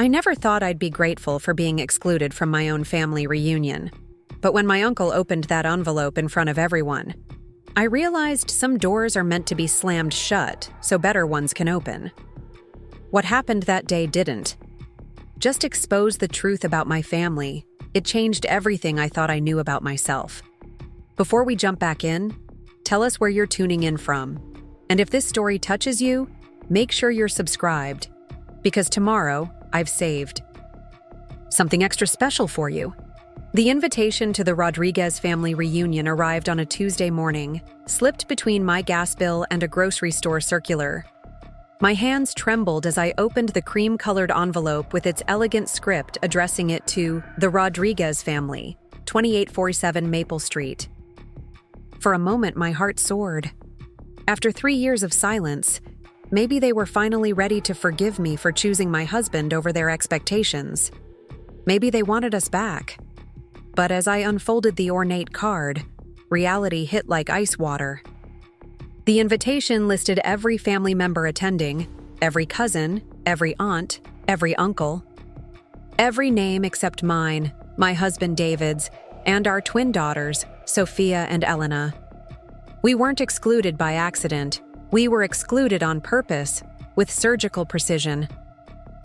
I never thought I'd be grateful for being excluded from my own family reunion. But when my uncle opened that envelope in front of everyone, I realized some doors are meant to be slammed shut so better ones can open. What happened that day didn't. Just expose the truth about my family. It changed everything I thought I knew about myself. Before we jump back in, tell us where you're tuning in from. And if this story touches you, make sure you're subscribed, because tomorrow I've saved something extra special for you. The invitation to the Rodriguez family reunion arrived on a Tuesday morning, slipped between my gas bill and a grocery store circular. My hands trembled as I opened the cream-colored envelope with its elegant script addressing it to the Rodriguez family, 2847 Maple Street. For a moment, my heart soared. After 3 years of silence, maybe they were finally ready to forgive me for choosing my husband over their expectations. Maybe they wanted us back. But as I unfolded the ornate card, reality hit like ice water. The invitation listed every family member attending, every cousin, every aunt, every uncle. Every name except mine, my husband David's, and our twin daughters, Sophia and Elena. We weren't excluded by accident. We were excluded on purpose, with surgical precision.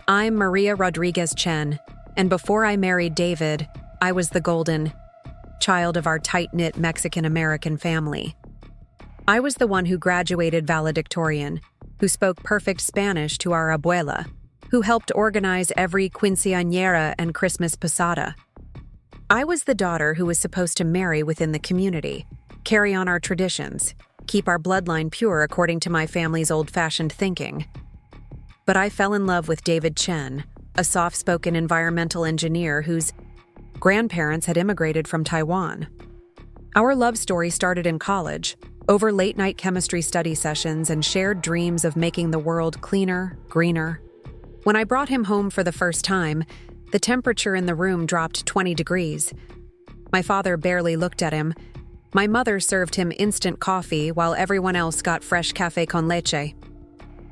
I'm Maria Rodriguez Chen, and before I married David, I was the golden child of our tight-knit Mexican-American family. I was the one who graduated valedictorian, who spoke perfect Spanish to our abuela, who helped organize every quinceañera and Christmas posada. I was the daughter who was supposed to marry within the community, carry on our traditions, keep our bloodline pure according to my family's old-fashioned thinking. But I fell in love with David Chen, a soft-spoken environmental engineer whose grandparents had immigrated from Taiwan. Our love story started in college, over late-night chemistry study sessions and shared dreams of making the world cleaner, greener. When I brought him home for the first time, the temperature in the room dropped 20 degrees. My father barely looked at him. My mother served him instant coffee while everyone else got fresh café con leche.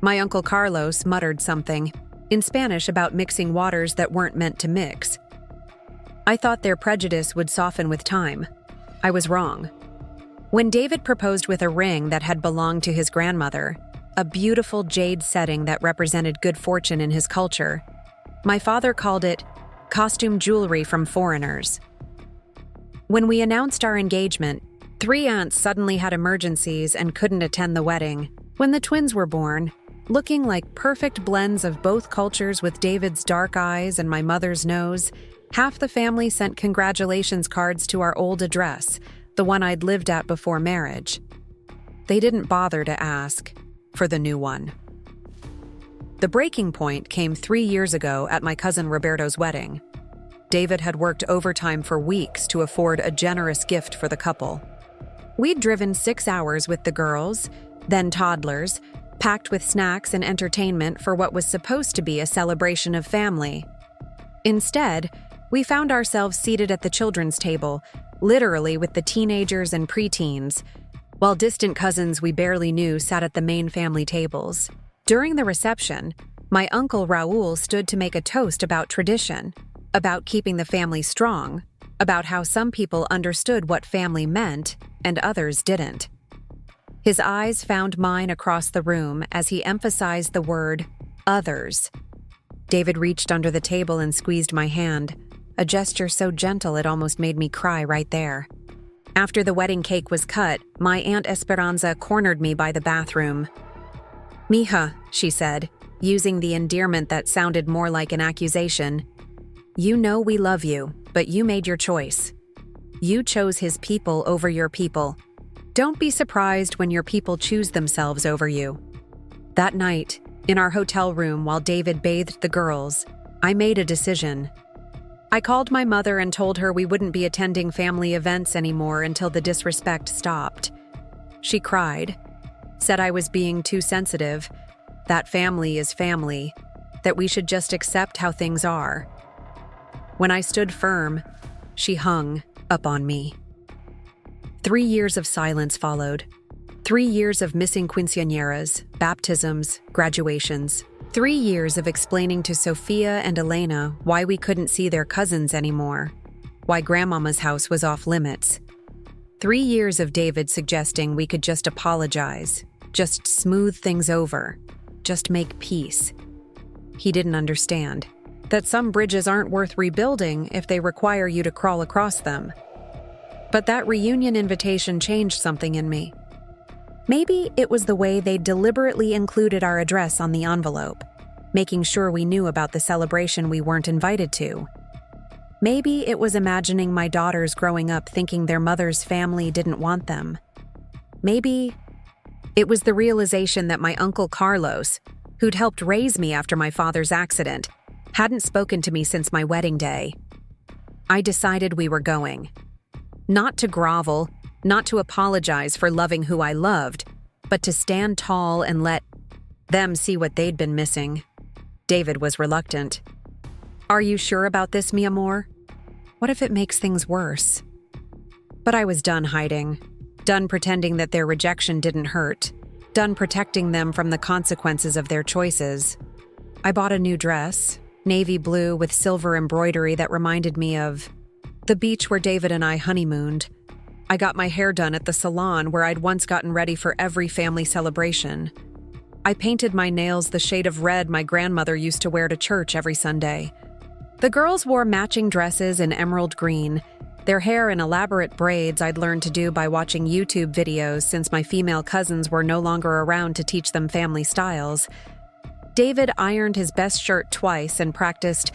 My Uncle Carlos muttered something in Spanish about mixing waters that weren't meant to mix. I thought their prejudice would soften with time. I was wrong. When David proposed with a ring that had belonged to his grandmother, a beautiful jade setting that represented good fortune in his culture, my father called it costume jewelry from foreigners. When we announced our engagement, 3 aunts suddenly had emergencies and couldn't attend the wedding. When the twins were born, looking like perfect blends of both cultures with David's dark eyes and my mother's nose, half the family sent congratulations cards to our old address, the one I'd lived at before marriage. They didn't bother to ask for the new one. The breaking point came 3 years ago at my cousin Roberto's wedding. David had worked overtime for weeks to afford a generous gift for the couple. We'd driven 6 hours with the girls, then toddlers, packed with snacks and entertainment for what was supposed to be a celebration of family. Instead, we found ourselves seated at the children's table, literally with the teenagers and preteens, while distant cousins we barely knew sat at the main family tables. During the reception, my uncle Raul stood to make a toast about tradition, about keeping the family strong, about how some people understood what family meant and others didn't. His eyes found mine across the room as he emphasized the word others. David reached under the table and squeezed my hand, a gesture so gentle it almost made me cry right there. After the wedding cake was cut, my Aunt Esperanza cornered me by the bathroom. "Mija," she said, using the endearment that sounded more like an accusation, "you know we love you, but you made your choice. You chose his people over your people. Don't be surprised when your people choose themselves over you." That night, in our hotel room while David bathed the girls, I made a decision. I called my mother and told her we wouldn't be attending family events anymore until the disrespect stopped. She cried, said I was being too sensitive, that family is family, that we should just accept how things are. When I stood firm, she hung up on me. 3 years of silence followed. 3 years of missing quinceañeras, baptisms, graduations. 3 years of explaining to Sophia and Elena why we couldn't see their cousins anymore, why Grandmama's house was off limits. 3 years of David suggesting we could just apologize, just smooth things over, just make peace. He didn't understand that some bridges aren't worth rebuilding if they require you to crawl across them. But that reunion invitation changed something in me. Maybe it was the way they deliberately included our address on the envelope, making sure we knew about the celebration we weren't invited to. Maybe it was imagining my daughters growing up thinking their mother's family didn't want them. Maybe it was the realization that my Uncle Carlos, who'd helped raise me after my father's accident, hadn't spoken to me since my wedding day. I decided we were going. Not to grovel, not to apologize for loving who I loved, but to stand tall and let them see what they'd been missing. David was reluctant. "Are you sure about this, mi amor? What if it makes things worse?" But I was done hiding, done pretending that their rejection didn't hurt, done protecting them from the consequences of their choices. I bought a new dress, navy blue with silver embroidery that reminded me of the beach where David and I honeymooned. I got my hair done at the salon where I'd once gotten ready for every family celebration. I painted my nails the shade of red my grandmother used to wear to church every Sunday. The girls wore matching dresses in emerald green, their hair in elaborate braids I'd learned to do by watching YouTube videos since my female cousins were no longer around to teach them family styles. David ironed his best shirt twice and practiced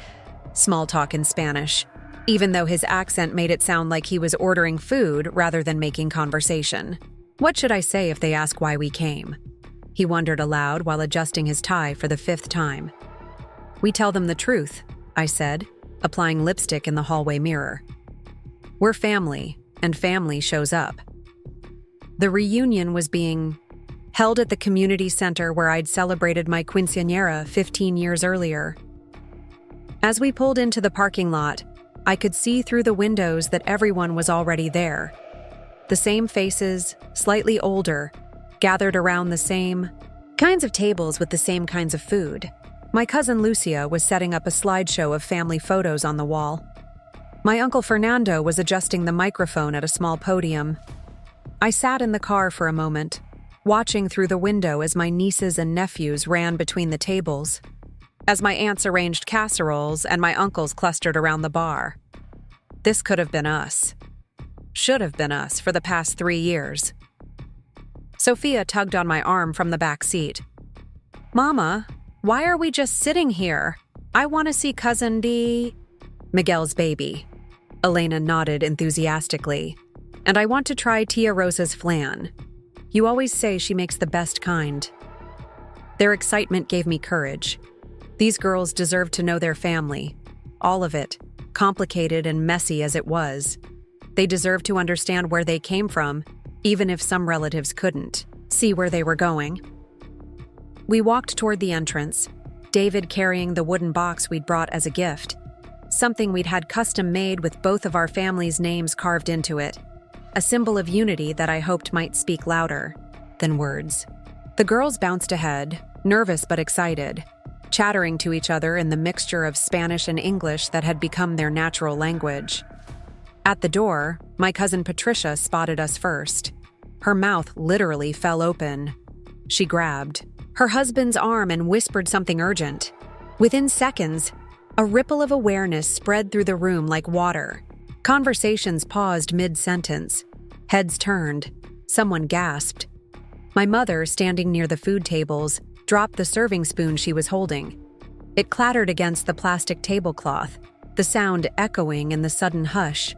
small talk in Spanish, even though his accent made it sound like he was ordering food rather than making conversation. "What should I say if they ask why we came?" He wondered aloud while adjusting his tie for the 5th time. "We tell them the truth," I said, applying lipstick in the hallway mirror. "We're family, and family shows up." The reunion was being held at the community center where I'd celebrated my quinceañera 15 years earlier. As we pulled into the parking lot, I could see through the windows that everyone was already there. The same faces, slightly older, gathered around the same kinds of tables with the same kinds of food. My cousin Lucia was setting up a slideshow of family photos on the wall. My Uncle Fernando was adjusting the microphone at a small podium. I sat in the car for a moment, watching through the window as my nieces and nephews ran between the tables, as my aunts arranged casseroles and my uncles clustered around the bar. This could have been us. Should have been us for the past 3 years. Sophia tugged on my arm from the back seat. "Mama, why are we just sitting here? I want to see Cousin D. Miguel's baby." Elena nodded enthusiastically. "And I want to try Tia Rosa's flan. You always say she makes the best kind." Their excitement gave me courage. These girls deserved to know their family. All of it, complicated and messy as it was. They deserved to understand where they came from, even if some relatives couldn't see where they were going. We walked toward the entrance, David carrying the wooden box we'd brought as a gift, something we'd had custom made with both of our families' names carved into it, a symbol of unity that I hoped might speak louder than words. The girls bounced ahead, nervous but excited, chattering to each other in the mixture of Spanish and English that had become their natural language. At the door, my cousin Patricia spotted us first. Her mouth literally fell open. She grabbed her husband's arm and whispered something urgent. Within seconds, a ripple of awareness spread through the room like water. Conversations paused mid-sentence. Heads turned. Someone gasped. My mother, standing near the food tables, dropped the serving spoon she was holding. It clattered against the plastic tablecloth, the sound echoing in the sudden hush.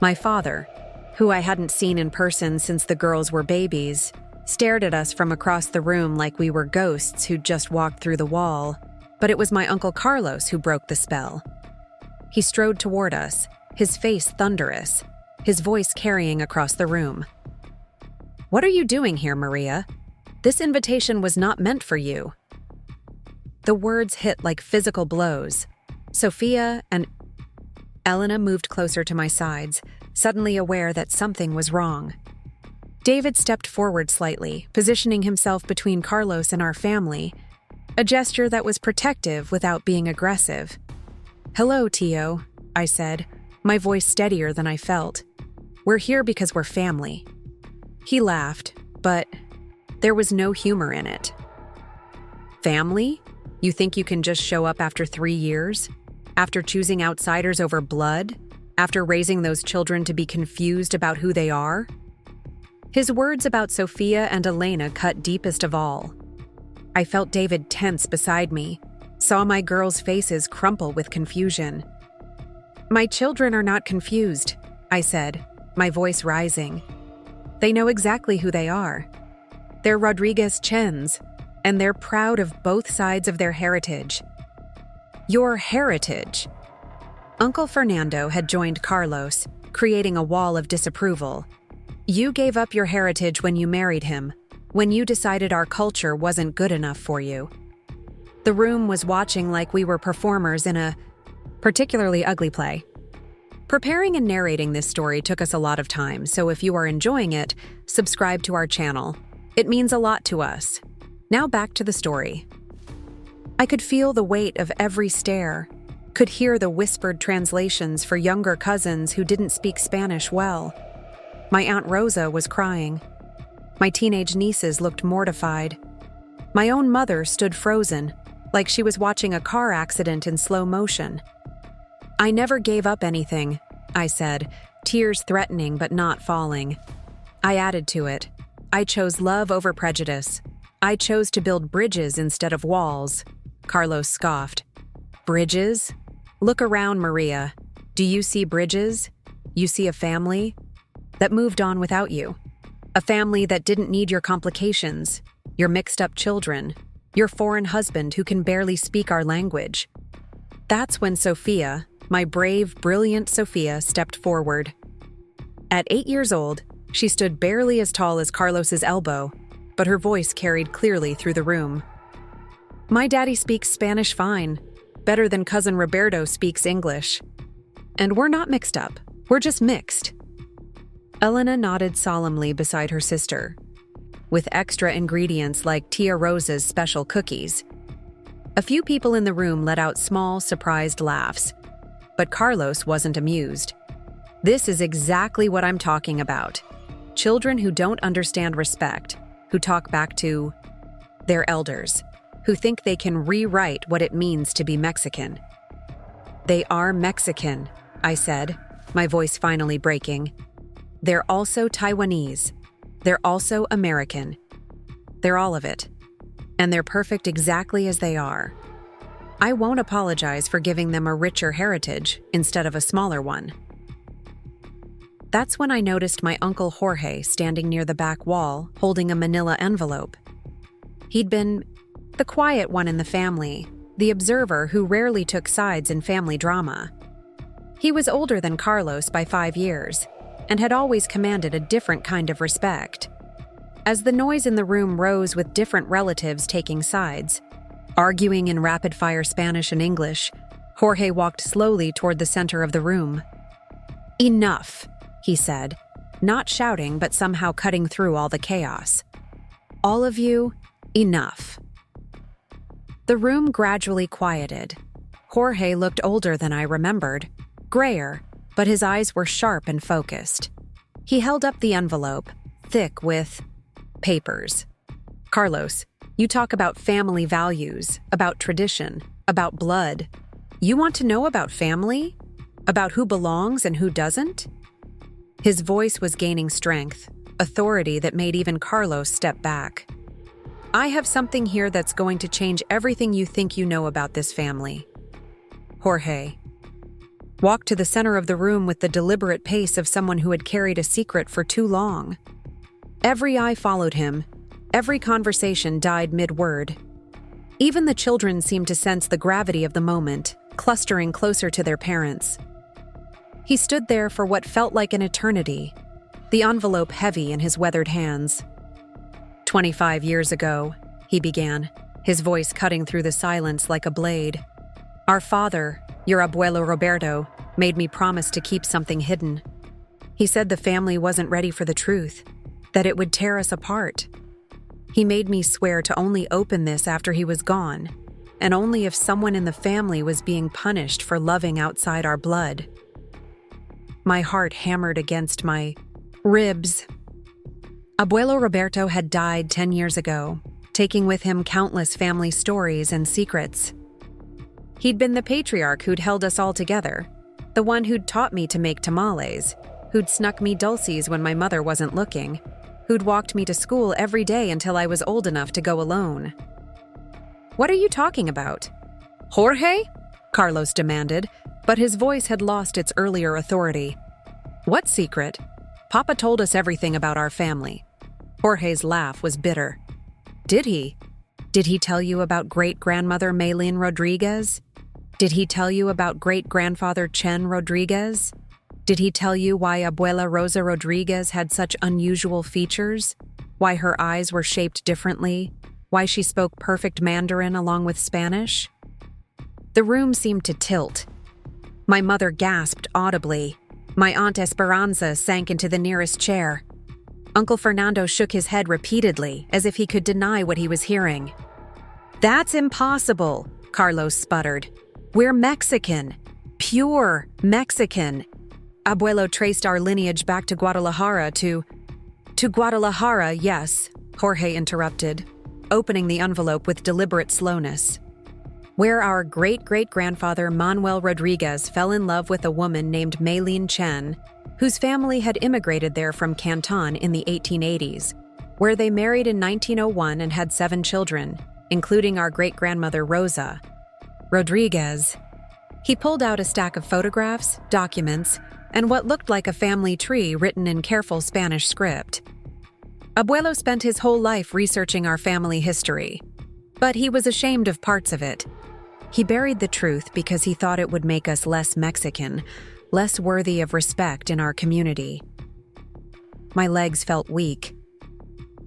My father, who I hadn't seen in person since the girls were babies, stared at us from across the room like we were ghosts who'd just walked through the wall. But it was my Uncle Carlos who broke the spell. He strode toward us, his face thunderous, his voice carrying across the room. "What are you doing here, Maria? This invitation was not meant for you." The words hit like physical blows. Sophia and Elena moved closer to my sides, suddenly aware that something was wrong. David stepped forward slightly, positioning himself between Carlos and our family, a gesture that was protective without being aggressive. "Hello, Tio," I said, my voice steadier than I felt. "We're here because we're family." He laughed, but there was no humor in it. "Family? You think you can just show up after 3 years? After choosing outsiders over blood? After raising those children to be confused about who they are?" His words about Sophia and Elena cut deepest of all. I felt David tense beside me, saw my girls' faces crumple with confusion. "My children are not confused," I said, my voice rising. "They know exactly who they are. They're Rodriguez Chens, and they're proud of both sides of their heritage." "Your heritage?" Uncle Fernando had joined Carlos, creating a wall of disapproval. "You gave up your heritage when you married him, when you decided our culture wasn't good enough for you." The room was watching like we were performers in a particularly ugly play. Preparing and narrating this story took us a lot of time, so if you are enjoying it, subscribe to our channel. It means a lot to us. Now back to the story. I could feel the weight of every stare, could hear the whispered translations for younger cousins who didn't speak Spanish well. My Aunt Rosa was crying. My teenage nieces looked mortified. My own mother stood frozen, like she was watching a car accident in slow motion. "I never gave up anything," I said, tears threatening but not falling. I added to it. "I chose love over prejudice. I chose to build bridges instead of walls." Carlos scoffed. "Bridges? Look around, Maria. Do you see bridges? You see a family that moved on without you. A family that didn't need your complications, your mixed-up children, your foreign husband who can barely speak our language." That's when Sophia, my brave, brilliant Sophia, stepped forward. At 8 years old, she stood barely as tall as Carlos's elbow, but her voice carried clearly through the room. "My daddy speaks Spanish fine, better than cousin Roberto speaks English. And we're not mixed up, we're just mixed." Elena nodded solemnly beside her sister, with extra ingredients like Tia Rosa's special cookies. A few people in the room let out small, surprised laughs, but Carlos wasn't amused. "This is exactly what I'm talking about. Children who don't understand respect, who talk back to their elders, who think they can rewrite what it means to be Mexican." "They are Mexican," I said, my voice finally breaking. "They're also Taiwanese. They're also American. They're all of it. And they're perfect exactly as they are. I won't apologize for giving them a richer heritage instead of a smaller one." That's when I noticed my Uncle Jorge standing near the back wall, holding a manila envelope. He'd been the quiet one in the family, the observer who rarely took sides in family drama. He was older than Carlos by 5 years, and had always commanded a different kind of respect. As the noise in the room rose with different relatives taking sides, arguing in rapid-fire Spanish and English, Jorge walked slowly toward the center of the room. "Enough," he said, not shouting but somehow cutting through all the chaos. "All of you, enough." The room gradually quieted. Jorge looked older than I remembered, grayer, but his eyes were sharp and focused. He held up the envelope, thick with papers. "Carlos, you talk about family values, about tradition, about blood. You want to know about family? About who belongs and who doesn't?" His voice was gaining strength, authority that made even Carlos step back. "I have something here that's going to change everything you think you know about this family." Jorge walked to the center of the room with the deliberate pace of someone who had carried a secret for too long. Every eye followed him. Every conversation died mid-word. Even the children seemed to sense the gravity of the moment, clustering closer to their parents. He stood there for what felt like an eternity, the envelope heavy in his weathered hands. 25 years ago, he began, his voice cutting through the silence like a blade. "Our father, your abuelo Roberto, made me promise to keep something hidden. He said the family wasn't ready for the truth, that it would tear us apart. He made me swear to only open this after he was gone, and only if someone in the family was being punished for loving outside our blood. My heart hammered against my ribs. Abuelo Roberto had died 10 years ago, taking with him countless family stories and secrets. He'd been the patriarch who'd held us all together, the one who'd taught me to make tamales, who'd snuck me dulces when my mother wasn't looking, who'd walked me to school every day until I was old enough to go alone. "What are you talking about? Jorge?" Carlos demanded, but his voice had lost its earlier authority. "What secret? Papa told us everything about our family." Jorge's laugh was bitter. "Did he? Did he tell you about great-grandmother Maylene Rodriguez? Did he tell you about great-grandfather Chen Rodriguez? Did he tell you why Abuela Rosa Rodriguez had such unusual features? Why her eyes were shaped differently? Why she spoke perfect Mandarin along with Spanish?" The room seemed to tilt. My mother gasped audibly. My Aunt Esperanza sank into the nearest chair. Uncle Fernando shook his head repeatedly, as if he could deny what he was hearing. "That's impossible," Carlos sputtered. "We're Mexican. Pure Mexican. Abuelo traced our lineage back to Guadalajara to Guadalajara, yes," Jorge interrupted, opening the envelope with deliberate slowness. "Where our great-great-grandfather Manuel Rodriguez fell in love with a woman named Maylene Chen, whose family had immigrated there from Canton in the 1880s, where they married in 1901 and had 7 children, including our great-grandmother Rosa Rodriguez." He pulled out a stack of photographs, documents, and what looked like a family tree written in careful Spanish script. Abuelo spent his whole life researching our family history, but he was ashamed of parts of it. He buried the truth because he thought it would make us less Mexican, less worthy of respect in our community. My legs felt weak.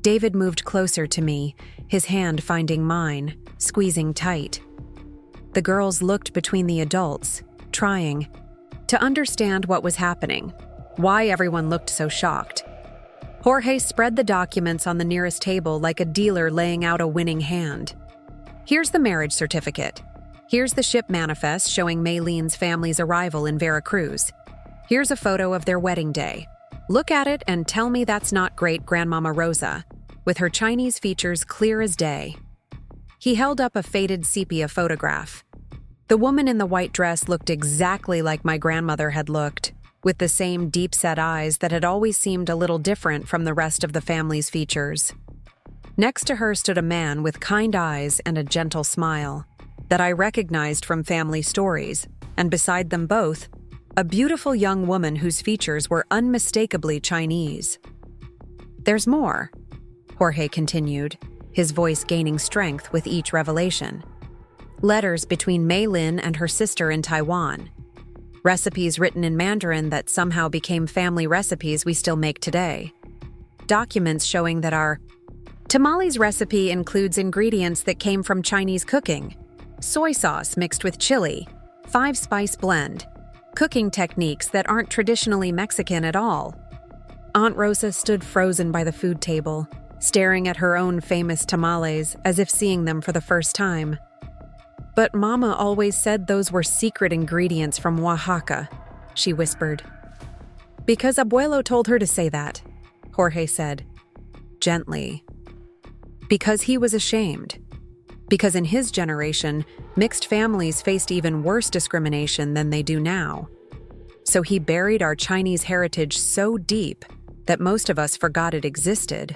David moved closer to me, his hand finding mine, squeezing tight. The girls looked between the adults, trying to understand what was happening, why everyone looked so shocked. Jorge spread the documents on the nearest table like a dealer laying out a winning hand. "Here's the marriage certificate. Here's the ship manifest showing Maylene's family's arrival in Veracruz. Here's a photo of their wedding day. Look at it and tell me that's not great-grandmama Rosa, with her Chinese features clear as day." He held up a faded sepia photograph. The woman in the white dress looked exactly like my grandmother had looked, with the same deep-set eyes that had always seemed a little different from the rest of the family's features. Next to her stood a man with kind eyes and a gentle smile that I recognized from family stories, and beside them both, a beautiful young woman whose features were unmistakably Chinese. "There's more," Jorge continued, his voice gaining strength with each revelation. "Letters between Maylene and her sister in Taiwan. Recipes written in Mandarin that somehow became family recipes we still make today. Documents showing that our tamales recipe includes ingredients that came from Chinese cooking. Soy sauce mixed with chili, 5-spice blend, cooking techniques that aren't traditionally Mexican at all." Aunt Rosa stood frozen by the food table, staring at her own famous tamales as if seeing them for the first time. "But Mama always said those were secret ingredients from Oaxaca," she whispered. "Because Abuelo told her to say that," Jorge said, gently. "Because he was ashamed. Because in his generation, mixed families faced even worse discrimination than they do now. So he buried our Chinese heritage so deep that most of us forgot it existed."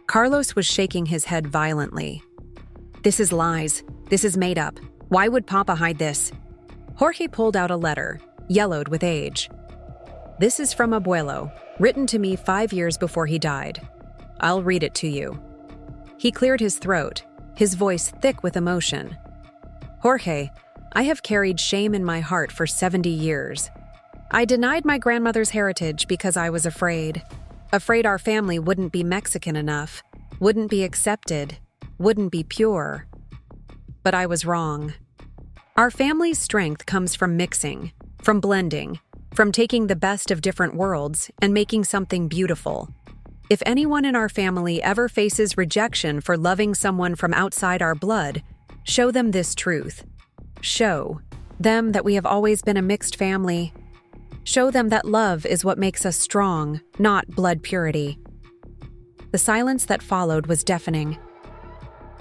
Carlos was shaking his head violently. "This is lies. This is made up. Why would Papa hide this?" Jorge pulled out a letter, yellowed with age. "This is from Abuelo, written to me 5 years before he died. I'll read it to you." He cleared his throat, his voice thick with emotion. "Jorge, I have carried shame in my heart for 70 years. I denied my grandmother's heritage because I was afraid our family wouldn't be Mexican enough, wouldn't be accepted, wouldn't be pure. But I was wrong. Our family's strength comes from mixing, from blending, from taking the best of different worlds and making something beautiful. If anyone in our family ever faces rejection for loving someone from outside our blood, show them this truth. Show them that we have always been a mixed family. Show them that love is what makes us strong, not blood purity. The silence that followed was deafening.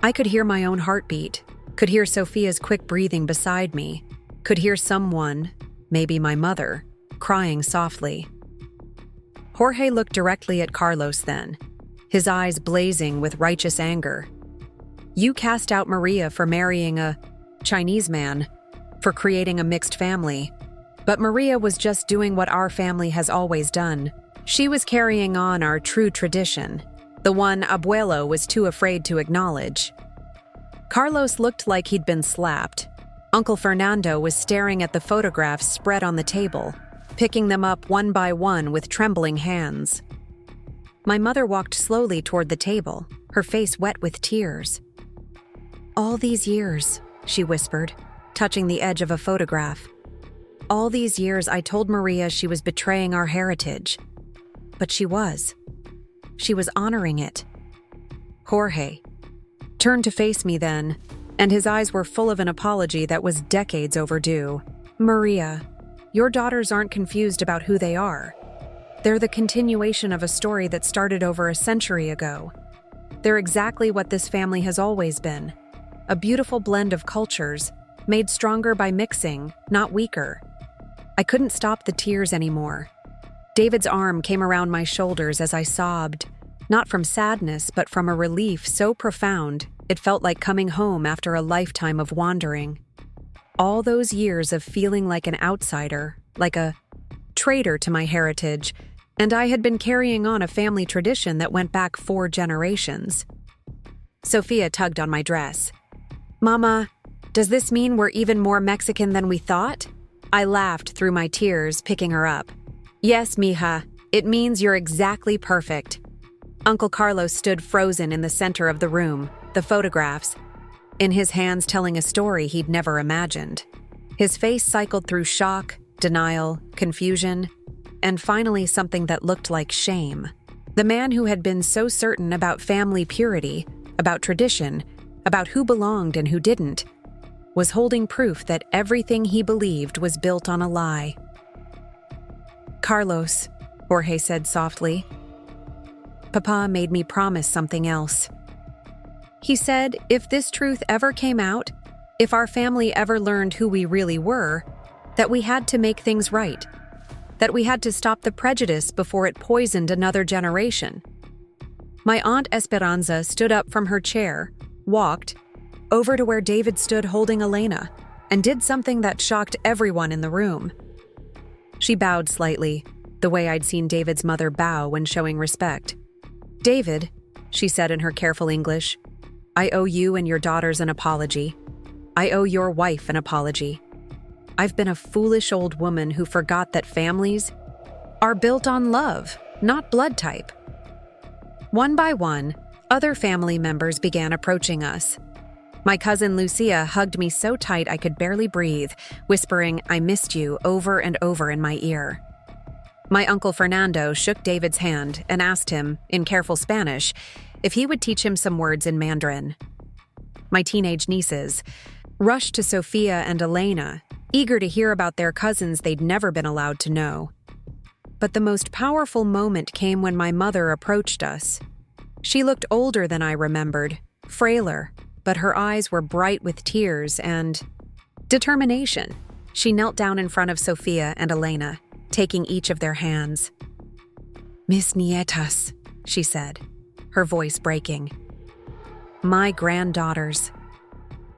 I could hear my own heartbeat, could hear Sophia's quick breathing beside me, could hear someone, maybe my mother, crying softly. Jorge looked directly at Carlos then, his eyes blazing with righteous anger. You cast out Maria for marrying a Chinese man, for creating a mixed family. But Maria was just doing what our family has always done. She was carrying on our true tradition, the one Abuelo was too afraid to acknowledge. Carlos looked like he'd been slapped. Uncle Fernando was staring at the photographs spread on the table, picking them up one by one with trembling hands. My mother walked slowly toward the table, her face wet with tears. "All these years," she whispered, touching the edge of a photograph. "All these years I told Maria she was betraying our heritage. But she was. She was honoring it." Jorge turned to face me then, and his eyes were full of an apology that was decades overdue. "Maria, your daughters aren't confused about who they are. They're the continuation of a story that started over a century ago. They're exactly what this family has always been. A beautiful blend of cultures, made stronger by mixing, not weaker." I couldn't stop the tears anymore. David's arm came around my shoulders as I sobbed, not from sadness but from a relief so profound it felt like coming home after a lifetime of wandering. All those years of feeling like an outsider, like a traitor to my heritage, and I had been carrying on a family tradition that went back 4 generations. Sophia tugged on my dress. "Mama, does this mean we're even more Mexican than we thought?" I laughed through my tears, picking her up. "Yes, mija, it means you're exactly perfect." Uncle Carlos stood frozen in the center of the room, the photographs, in his hands telling a story he'd never imagined. His face cycled through shock, denial, confusion, and finally something that looked like shame. The man who had been so certain about family purity, about tradition, about who belonged and who didn't, was holding proof that everything he believed was built on a lie. "Carlos," Jorge said softly, "Papa made me promise something else. He said if this truth ever came out, if our family ever learned who we really were, that we had to make things right, that we had to stop the prejudice before it poisoned another generation." My Aunt Esperanza stood up from her chair, walked over to where David stood holding Elena, and did something that shocked everyone in the room. She bowed slightly, the way I'd seen David's mother bow when showing respect. "David," she said in her careful English, "I owe you and your daughters an apology. I owe your wife an apology. I've been a foolish old woman who forgot that families are built on love, not blood type." One by one, other family members began approaching us. My cousin Lucia hugged me so tight I could barely breathe, whispering, "I missed you," over and over in my ear. My Uncle Fernando shook David's hand and asked him, in careful Spanish, if he would teach him some words in Mandarin. My teenage nieces rushed to Sofia and Elena, eager to hear about their cousins they'd never been allowed to know. But the most powerful moment came when my mother approached us. She looked older than I remembered, frailer, but her eyes were bright with tears and determination. She knelt down in front of Sofia and Elena, taking each of their hands. "Mis nietas," she said, her voice breaking. "My granddaughters.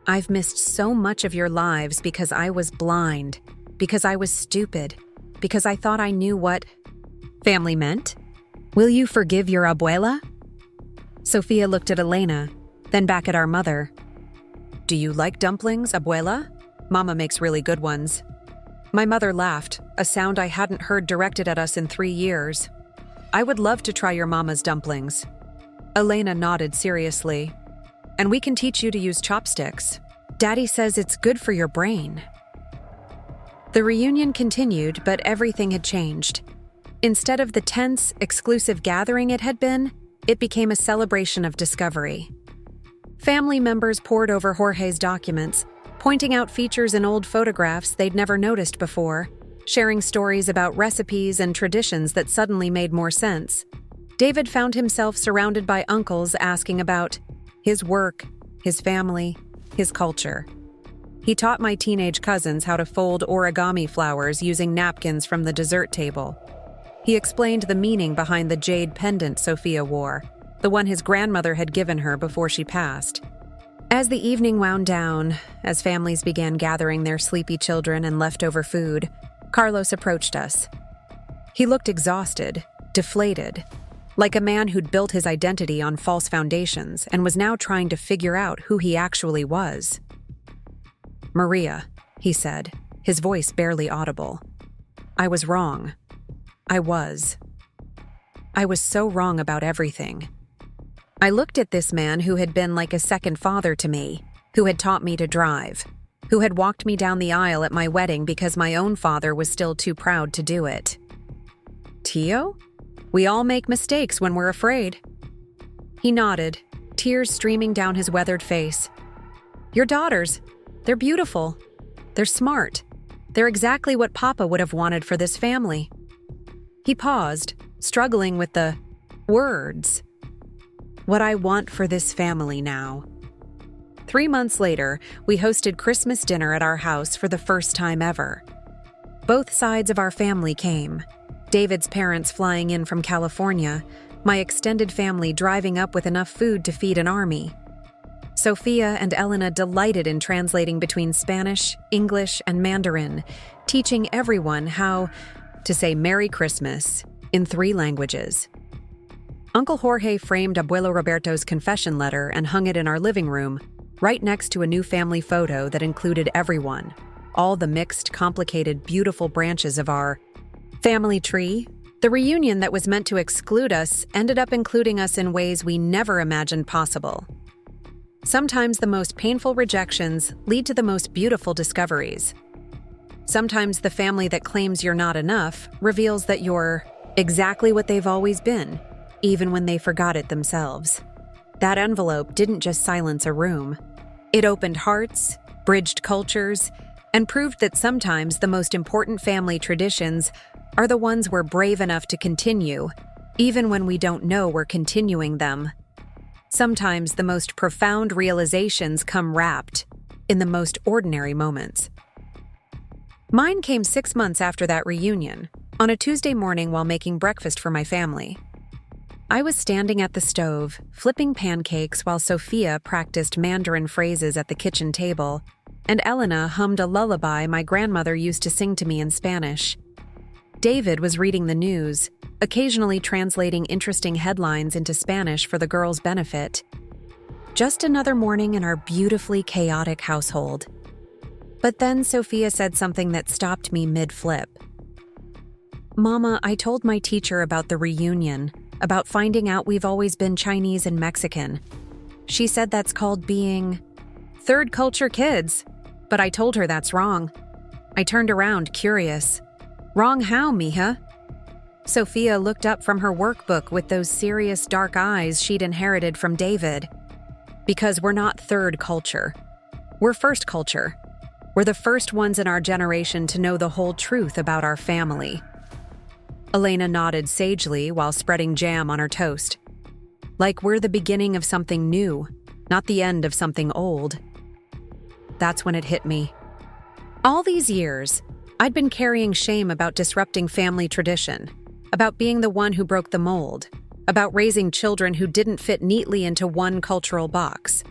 I've missed so much of your lives because I was blind, because I was stupid, because I thought I knew what family meant. Will you forgive your abuela?" Sofia looked at Elena, then back at our mother. "Do you like dumplings, abuela? Mama makes really good ones." My mother laughed, a sound I hadn't heard directed at us in 3 years. "I would love to try your mama's dumplings." Elena nodded seriously. "And we can teach you to use chopsticks. Daddy says it's good for your brain." The reunion continued, but everything had changed. Instead of the tense, exclusive gathering it had been, it became a celebration of discovery. Family members pored over Jorge's documents, pointing out features in old photographs they'd never noticed before, sharing stories about recipes and traditions that suddenly made more sense. David found himself surrounded by uncles asking about his work, his family, his culture. He taught my teenage cousins how to fold origami flowers using napkins from the dessert table. He explained the meaning behind the jade pendant Sophia wore, the one his grandmother had given her before she passed. As the evening wound down, as families began gathering their sleepy children and leftover food, Carlos approached us. He looked exhausted, deflated, like a man who'd built his identity on false foundations and was now trying to figure out who he actually was. "Maria," he said, his voice barely audible. "I was wrong. I was so wrong about everything." I looked at this man who had been like a second father to me, who had taught me to drive, who had walked me down the aisle at my wedding because my own father was still too proud to do it. "Tio? We all make mistakes when we're afraid." He nodded, tears streaming down his weathered face. "Your daughters, they're beautiful. They're smart. They're exactly what Papa would have wanted for this family." He paused, struggling with the words. What I want for this family now. 3 months later, we hosted Christmas dinner at our house for the first time ever. Both sides of our family came. David's parents flying in from California, my extended family driving up with enough food to feed an army. Sophia and Elena delighted in translating between Spanish, English, and Mandarin, teaching everyone how to say Merry Christmas in 3 languages. Uncle Jorge framed Abuelo Roberto's confession letter and hung it in our living room, right next to a new family photo that included everyone, all the mixed, complicated, beautiful branches of our family tree. The reunion that was meant to exclude us ended up including us in ways we never imagined possible. Sometimes the most painful rejections lead to the most beautiful discoveries. Sometimes the family that claims you're not enough reveals that you're exactly what they've always been, even when they forgot it themselves. That envelope didn't just silence a room. It opened hearts, bridged cultures, and proved that sometimes the most important family traditions are the ones we're brave enough to continue, even when we don't know we're continuing them. Sometimes the most profound realizations come wrapped in the most ordinary moments. Mine came 6 months after that reunion, on a Tuesday morning while making breakfast for my family. I was standing at the stove, flipping pancakes while Sophia practiced Mandarin phrases at the kitchen table, and Elena hummed a lullaby my grandmother used to sing to me in Spanish. David was reading the news, occasionally translating interesting headlines into Spanish for the girls' benefit. Just another morning in our beautifully chaotic household. But then Sophia said something that stopped me mid-flip. "Mama, I told my teacher about the reunion, about finding out we've always been Chinese and Mexican. She said that's called being third culture kids, but I told her that's wrong." I turned around, curious. "Wrong how, mija?" Sophia looked up from her workbook with those serious dark eyes she'd inherited from David. "Because we're not third culture. We're first culture. We're the first ones in our generation to know the whole truth about our family." Elena nodded sagely while spreading jam on her toast. "Like we're the beginning of something new, not the end of something old." That's when it hit me. All these years, I'd been carrying shame about disrupting family tradition, about being the one who broke the mold, about raising children who didn't fit neatly into one cultural box.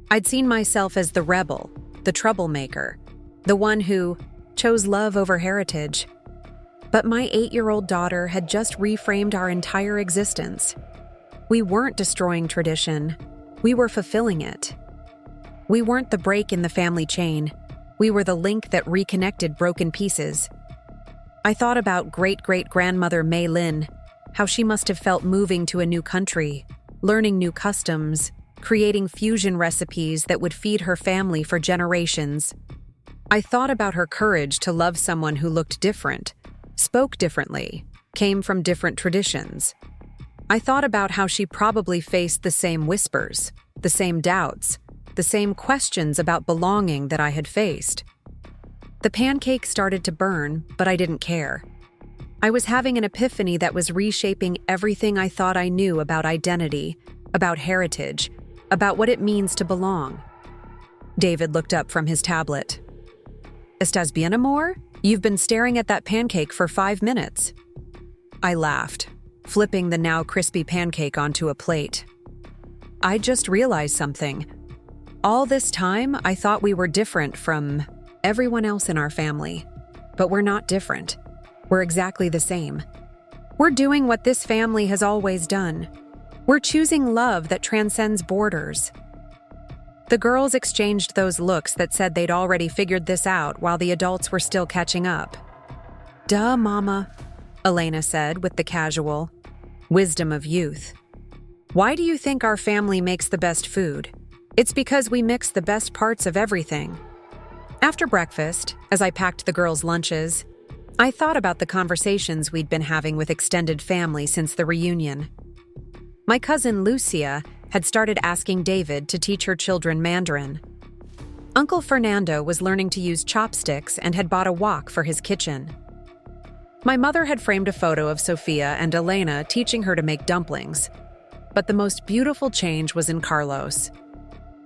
I'd seen myself as the rebel, the troublemaker, the one who chose love over heritage. But my 8-year-old daughter had just reframed our entire existence. We weren't destroying tradition. We were fulfilling it. We weren't the break in the family chain. We were the link that reconnected broken pieces. I thought about great-great-grandmother Mei Lin, how she must have felt moving to a new country, learning new customs, creating fusion recipes that would feed her family for generations. I thought about her courage to love someone who looked different, spoke differently, came from different traditions. I thought about how she probably faced the same whispers, the same doubts, the same questions about belonging that I had faced. The pancake started to burn, but I didn't care. I was having an epiphany that was reshaping everything I thought I knew about identity, about heritage, about what it means to belong. David looked up from his tablet. "Estás bien, amor? You've been staring at that pancake for 5 minutes." I laughed, flipping the now crispy pancake onto a plate. I just realized something. All this time, I thought we were different from everyone else in our family. But we're not different. We're exactly the same. We're doing what this family has always done. We're choosing love that transcends borders. The girls exchanged those looks that said they'd already figured this out while the adults were still catching up. "Duh, Mama," Elena said with the casual wisdom of youth. "Why do you think our family makes the best food? It's because we mix the best parts of everything." After breakfast, as I packed the girls' lunches, I thought about the conversations we'd been having with extended family since the reunion. My cousin Lucia had started asking David to teach her children Mandarin. Uncle Fernando was learning to use chopsticks and had bought a wok for his kitchen. My mother had framed a photo of Sophia and Elena teaching her to make dumplings. But the most beautiful change was in Carlos.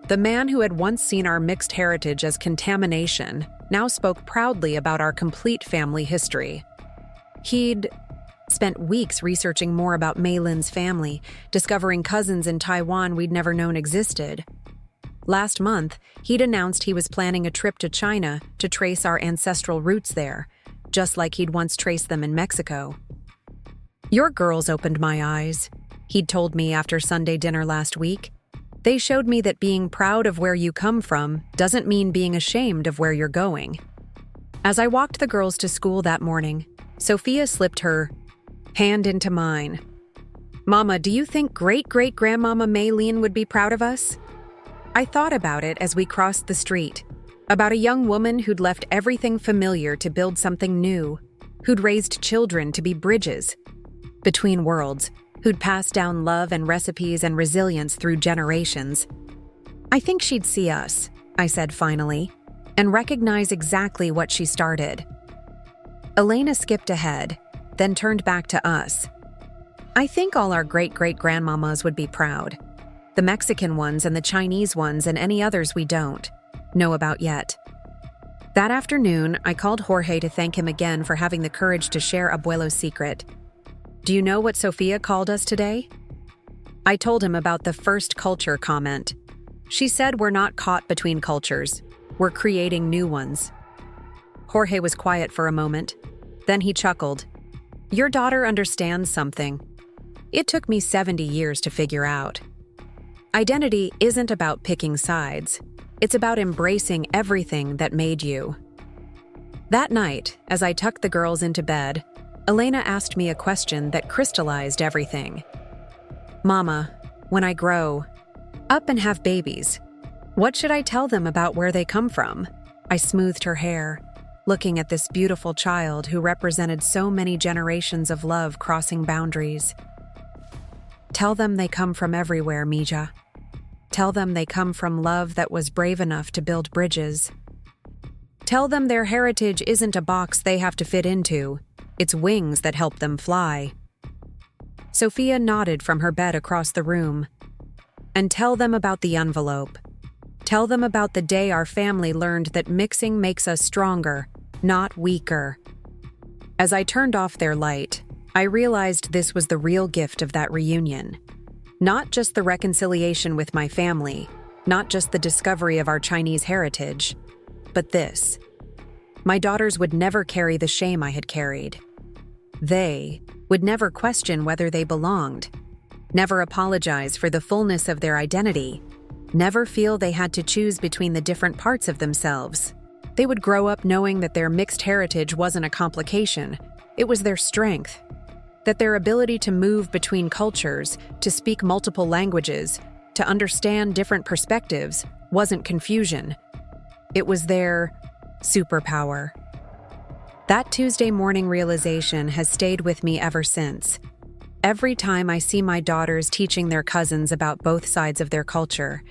The man who had once seen our mixed heritage as contamination now spoke proudly about our complete family history. He'd spent weeks researching more about Mei Lin's family, discovering cousins in Taiwan we'd never known existed. Last month, he'd announced he was planning a trip to China to trace our ancestral roots there, just like he'd once traced them in Mexico. "Your girls opened my eyes," he'd told me after Sunday dinner last week. "They showed me that being proud of where you come from doesn't mean being ashamed of where you're going." As I walked the girls to school that morning, Sophia slipped her hand into mine. "Mama, do you think great-great-grandmama Mei Lin would be proud of us?" I thought about it as we crossed the street, about a young woman who'd left everything familiar to build something new, who'd raised children to be bridges between worlds, who'd passed down love and recipes and resilience through generations. "I think she'd see us," I said finally, "and recognize exactly what she started." Elena skipped ahead, then turned back to us. "I think all our great-great-grandmamas would be proud. The Mexican ones and the Chinese ones and any others we don't know about yet." That afternoon, I called Jorge to thank him again for having the courage to share Abuelo's secret. "Do you know what Sophia called us today?" I told him about the first culture comment. She said we're not caught between cultures. We're creating new ones. Jorge was quiet for a moment. Then he chuckled. "Your daughter understands something. It took me 70 years to figure out. Identity isn't about picking sides. It's about embracing everything that made you." That night, as I tucked the girls into bed, Elena asked me a question that crystallized everything. "Mama, when I grow up and have babies, what should I tell them about where they come from?" I smoothed her hair, looking at this beautiful child who represented so many generations of love crossing boundaries. "Tell them they come from everywhere, Mija. Tell them they come from love that was brave enough to build bridges. Tell them their heritage isn't a box they have to fit into. It's wings that help them fly." Sophia nodded from her bed across the room. "And tell them about the envelope. Tell them about the day our family learned that mixing makes us stronger, not weaker." As I turned off their light, I realized this was the real gift of that reunion. Not just the reconciliation with my family, not just the discovery of our Chinese heritage, but this. My daughters would never carry the shame I had carried. They would never question whether they belonged, never apologize for the fullness of their identity, never feel they had to choose between the different parts of themselves. They would grow up knowing that their mixed heritage wasn't a complication, it was their strength. That their ability to move between cultures, to speak multiple languages, to understand different perspectives wasn't confusion. It was their superpower. That Tuesday morning realization has stayed with me ever since. Every time I see my daughters teaching their cousins about both sides of their culture,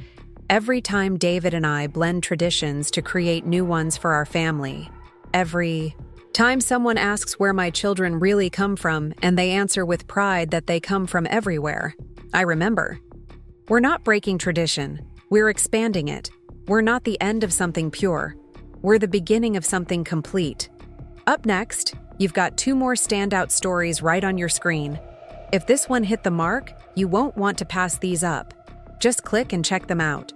every time David and I blend traditions to create new ones for our family, every time someone asks where my children really come from and they answer with pride that they come from everywhere, I remember. We're not breaking tradition, we're expanding it. We're not the end of something pure, we're the beginning of something complete. Up next, you've got 2 more standout stories right on your screen. If this one hit the mark, you won't want to pass these up. Just click and check them out.